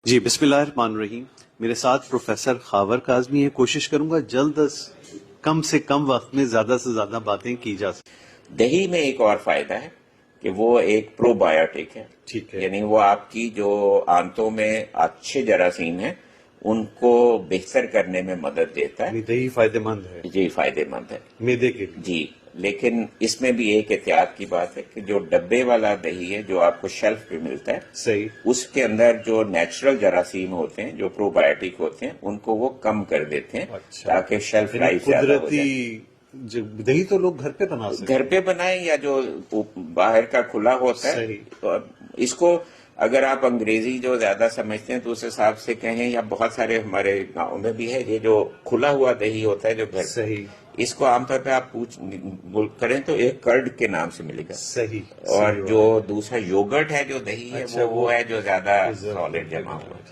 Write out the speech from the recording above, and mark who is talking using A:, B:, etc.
A: جی بسم اللہ الرحمن الرحیم. میرے ساتھ پروفیسر خاور کاظمی ہے. کوشش کروں گا جلد کم سے کم وقت میں زیادہ سے زیادہ باتیں کی جا سکیں.
B: دہی میں ایک اور فائدہ ہے کہ وہ ایک پرو بایوٹک ہے.
A: ٹھیک ہے.
B: یعنی وہ آپ کی جو آنتوں میں اچھے جراثیم ہیں ان کو بہتر کرنے میں مدد دیتا ہے.
A: یعنی دہی فائدہ مند ہے.
B: جی فائدہ مند ہے
A: معدے کے لیے.
B: جی. لیکن اس میں بھی ایک احتیاط کی بات ہے کہ جو ڈبے والا دہی ہے جو آپ کو شیلف پہ ملتا ہے
A: صحیح.
B: اس کے اندر جو نیچرل جراثیم ہوتے ہیں جو پرو بایوٹک ہوتے ہیں ان کو وہ کم کر دیتے ہیں.
A: اچھا.
B: تاکہ شیلف لائف زیادہ ہو جائے.
A: دہی تو لوگ گھر پہ بنا سکتے
B: گھر پہ بنائیں یا جو باہر کا کھلا ہوتا ہے.
A: صحیح.
B: اس کو اگر آپ انگریزی جو زیادہ سمجھتے ہیں تو اس حساب سے کہیں یا بہت سارے ہمارے گاؤں میں بھی ہے یہ جو کھلا ہوا دہی ہوتا ہے جو گھر.
A: صحیح.
B: اس کو عام طور پہ آپ کریں تو ایک کرڈ کے نام سے ملے گا.
A: صحیح.
B: اور جو دوسرا یوگرٹ ہے جو دہی ہے وہ ہے جو زیادہ سالڈ جمع ہوا ہے.